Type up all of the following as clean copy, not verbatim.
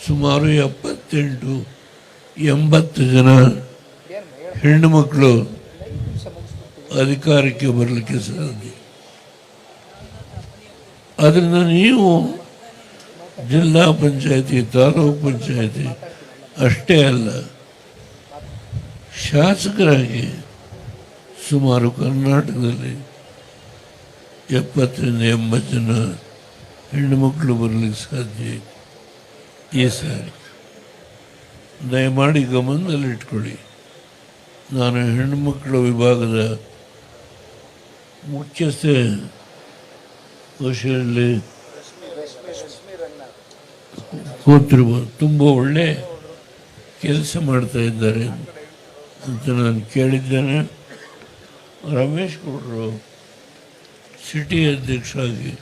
ಸುಮಾರು 78-80 ಜನ ಹೆಣ್ಣು ಮಕ್ಕಳು ಅಧಿಕಾರಕ್ಕೆ ಬರಲಿಕ್ಕೆ ಸಾಧ್ಯ. ಅದರಿಂದ ನೀವು ಜಿಲ್ಲಾ ಪಂಚಾಯತಿ, ತಾಲೂಕು ಪಂಚಾಯತಿ ಅಷ್ಟೇ ಅಲ್ಲ, ಶಾಸಕರಾಗಿ ಸುಮಾರು ಕರ್ನಾಟಕದಲ್ಲಿ 70-80 ಜನ ಹೆಣ್ಣು ಮಕ್ಕಳು ಬರಲಿಕ್ಕೆ ಸಾಧ್ಯ. ಈ ಸಾರಿ ದಯಮಾಡಿ ಗಮನದಲ್ಲಿಟ್ಕೊಳ್ಳಿ. ನಾನು ಹೆಣ್ಣು ಮಕ್ಕಳ ವಿಭಾಗದ ಮುಖ್ಯಸ್ಥೆ ವಿಷಯದಲ್ಲಿ ಕೂತಿರ್ಬೋದು. ತುಂಬ ಒಳ್ಳೆ ಕೆಲಸ ಮಾಡ್ತಾ ಇದ್ದಾರೆ ಅಂತ ನಾನು ಕೇಳಿದ್ದೇನೆ. ರಮೇಶ್ ಗೌಡರು ಸಿಟಿ ಅಧ್ಯಕ್ಷರಾಗಿ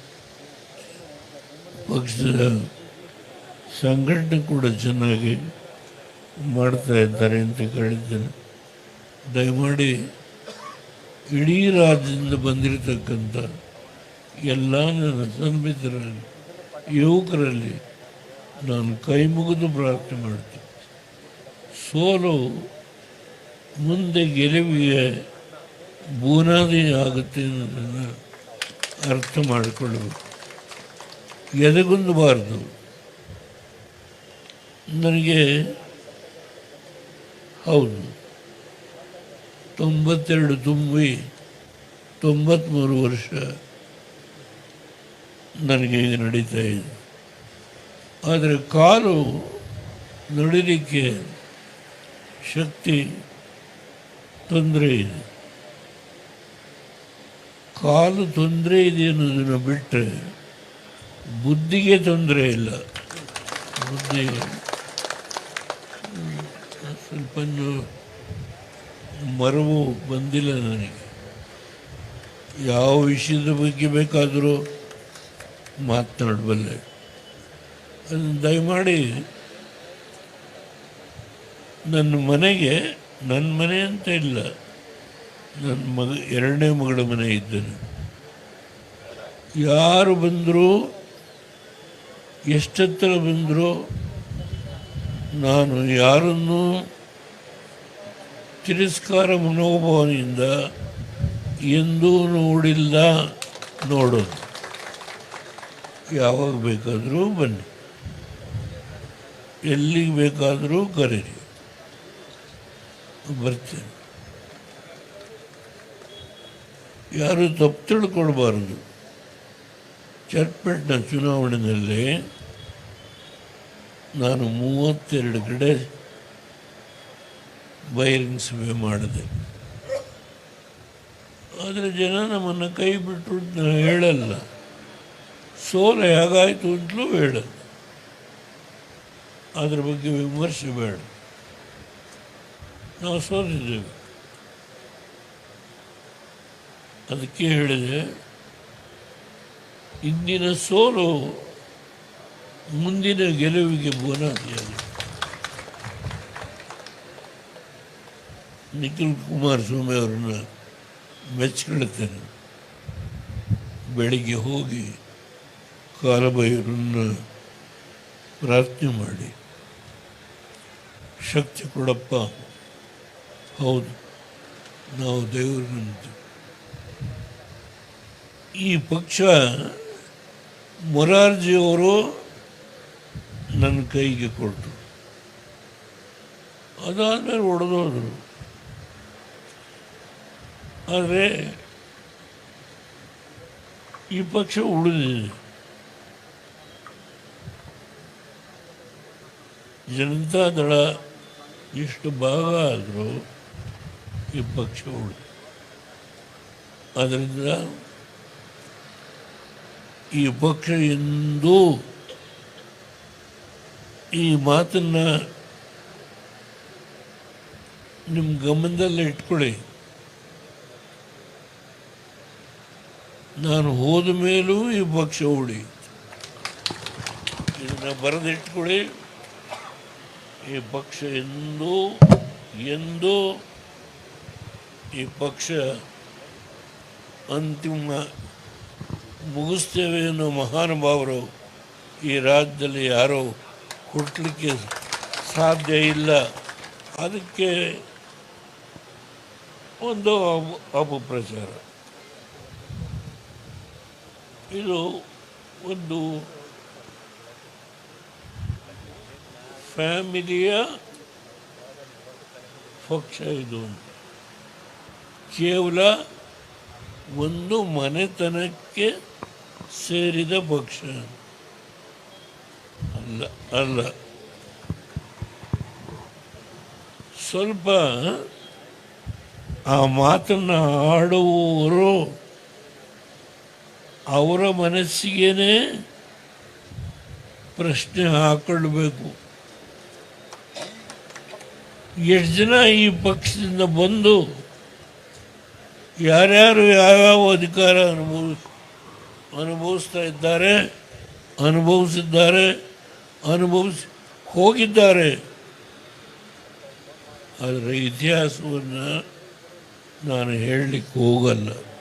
ಪಕ್ಷದ ಸಂಘಟನೆ ಕೂಡ ಚೆನ್ನಾಗಿ ಮಾಡ್ತಾ ಇದ್ದಾರೆ ಅಂತ ಕೇಳಿದ್ದೇನೆ. ದಯಮಾಡಿ ಇಡೀ ರಾಜ್ಯದಿಂದ ಬಂದಿರತಕ್ಕಂಥ ಎಲ್ಲ ನನ್ನ ಸನ್ಮಿತರಲ್ಲಿ, ಯುವಕರಲ್ಲಿ ನಾನು ಕೈ ಮುಗಿದು ಪ್ರಾರ್ಥನೆ ಮಾಡ್ತೀನಿ. ಸೋಲು ಮುಂದೆ ಗೆಲುವಿಗೆ ಬುನಾದಿ ಆಗುತ್ತೆ ಅನ್ನೋದನ್ನು ಅರ್ಥ ಮಾಡಿಕೊಳ್ಳಬೇಕು. ಎದೆಗುಂದಬಾರ್ದು. ನನಗೆ ಹೌದು 92 ತುಂಬಿ 93 ವರ್ಷ ನನಗೆ ಈಗ ನಡೀತಾ ಇದೆ. ಆದರೆ ಕಾಲು ನಡಿಲಿಕ್ಕೆ ಶಕ್ತಿ ತೊಂದರೆ ಇದೆ. ಕಾಲು ತೊಂದರೆ ಇದೆ ಅನ್ನೋದನ್ನು ಬಿಟ್ಟರೆ ಬುದ್ಧಿಗೆ ತೊಂದರೆ ಇಲ್ಲ. ಬುದ್ಧಿ ಸ್ವಲ್ಪ ಮರವು ಬಂದಿಲ್ಲ ನನಗೆ. ಯಾವ ವಿಷಯದ ಬಗ್ಗೆ ಬೇಕಾದರೂ ಮಾತನಾಡಬಲ್ಲೆ. ಅದನ್ನು ದಯಮಾಡಿ ನನ್ನ ಮನೆಗೆ, ನನ್ನ ಮನೆ ಅಂತ ಇಲ್ಲ, ನನ್ನ ಎರಡನೇ ಮಗಳ ಮನೆ ಇದ್ದೇನೆ. ಯಾರು ಬಂದರೂ, ಎಷ್ಟೆತ್ತರ ಬಂದರೂ ನಾನು ಯಾರನ್ನೂ ತಿರಸ್ಕಾರ ಮನೋಭಾವನೆಯಿಂದ ಎಂದೂ ನೋಡಿಲ್ಲ, ನೋಡೋದು. ಯಾವಾಗ ಬೇಕಾದರೂ ಬನ್ನಿ, ಎಲ್ಲಿಗೆ ಬೇಕಾದರೂ ಕರೀರಿ, ಬರ್ತೇನೆ. ಯಾರು ತಪ್ಪು ತಿಳ್ಕೊಳ್ಬಾರ್ದು. ಚಟ್ಪಟ್ನ ಚುನಾವಣೆಯಲ್ಲಿ ನಾನು 32 ಕಡೆ ಬಹಿರಂಗ ಸಭೆ ಮಾಡಿದೆ. ಆದರೆ ಜನ ನಮ್ಮನ್ನು ಕೈ ಬಿಟ್ಟರು ನಾನು ಹೇಳಲ್ಲ. ಸೋಲು ಹೇಗಾಯಿತು ಅಂತಲೂ ಹೇಳಲ್ಲ. ಅದ್ರ ಬಗ್ಗೆ ವಿಮರ್ಶೆ ಬೇಡ. ನಾವು ಸೋತಿದ್ದೇವೆ. ಅದಕ್ಕೆ ಹೇಳಿದೆ, ಇಂದಿನ ಸೋಲು ಮುಂದಿನ ಗೆಲುವಿಗೆ ಬುನಾದಿಯಾಗಿದೆ. ನಿಖಿಲ್ ಕುಮಾರಸ್ವಾಮಿ ಅವರನ್ನ ಮೆಚ್ಕೊಳ್ತೇನೆ. ಬೆಳಿಗ್ಗೆ ಹೋಗಿ ಕಾಲಭೈರನ್ನು ಪ್ರಾರ್ಥನೆ ಮಾಡಿ, ಶಕ್ತಿ ಕೊಡಪ್ಪ. ಹೌದು, ನಾವು ದೇವರನ್ನಂತೆ. ಈ ಪಕ್ಷ ಮೊರಾರ್ಜಿಯವರು ನನ್ನ ಕೈಗೆ ಕೊಟ್ಟರು. ಅದಾದಮೇಲೆ ಹೊಡೆದೋದ್ರು. ಆದರೆ ಈ ಪಕ್ಷ ಉಳಿದಿದೆ. ಜನತಾದಳ ಎಷ್ಟು ಭಾಗ ಆದರೂ ಈ ಪಕ್ಷ ಉಳಿದಿದೆ. ಆದ್ದರಿಂದ ಈ ಪಕ್ಷ ಎಂದೂ ಈ ಮಾತನ್ನು ನಿಮ್ಮ ಗಮನದಲ್ಲೇ ಇಟ್ಕೊಳ್ಳಿ. ನಾನು ಹೋದ ಮೇಲೂ ಈ ಪಕ್ಷ ಉಳಿಯಿತು. ಇದನ್ನು ಬರೆದಿಟ್ಕೊಳ್ಳಿ. ಈ ಪಕ್ಷ ಎಂದೂ ಈ ಪಕ್ಷ ಅಂತಿಮ ಮುಗಿಸ್ತೇವೆ ಅನ್ನೋ ಮಹಾನುಭಾವರು ಈ ರಾಜ್ಯದಲ್ಲಿ ಯಾರೋ ಹುಟ್ಟಲಿಕ್ಕೆ ಸಾಧ್ಯ ಇಲ್ಲ. ಅದಕ್ಕೆ ಒಂದು ಅಪಪ್ರಚಾರ. ಇದು ಒಂದು ಫ್ಯಾಮಿಲಿಯ ಪಕ್ಷ. ಇದು ಕೇವಲ ಒಂದು ಮನೆತನಕ್ಕೆ ಸೇರಿದ ಪಕ್ಷ ಅಲ್ಲ. ಸ್ವಲ್ಪ ಆ ಮಾತನ್ನು ಆಡುವವರು ಅವರ ಮನಸ್ಸಿಗೇನೆ ಪ್ರಶ್ನೆ ಹಾಕೊಳ್ಳಬೇಕು. ಎಷ್ಟು ಜನ ಈ ಪಕ್ಷದಿಂದ ಬಂದು ಯಾರ್ಯಾರು ಯಾವ್ಯಾವ ಅಧಿಕಾರ ಅನುಭವಿಸಿದ್ದಾರೆ, ಅನುಭವಿಸಿ ಹೋಗಿದ್ದಾರೆ. ಅದರ ಇತಿಹಾಸವನ್ನು ನಾನು ಹೇಳಲಿಕ್ಕೆ ಹೋಗಲ್ಲ.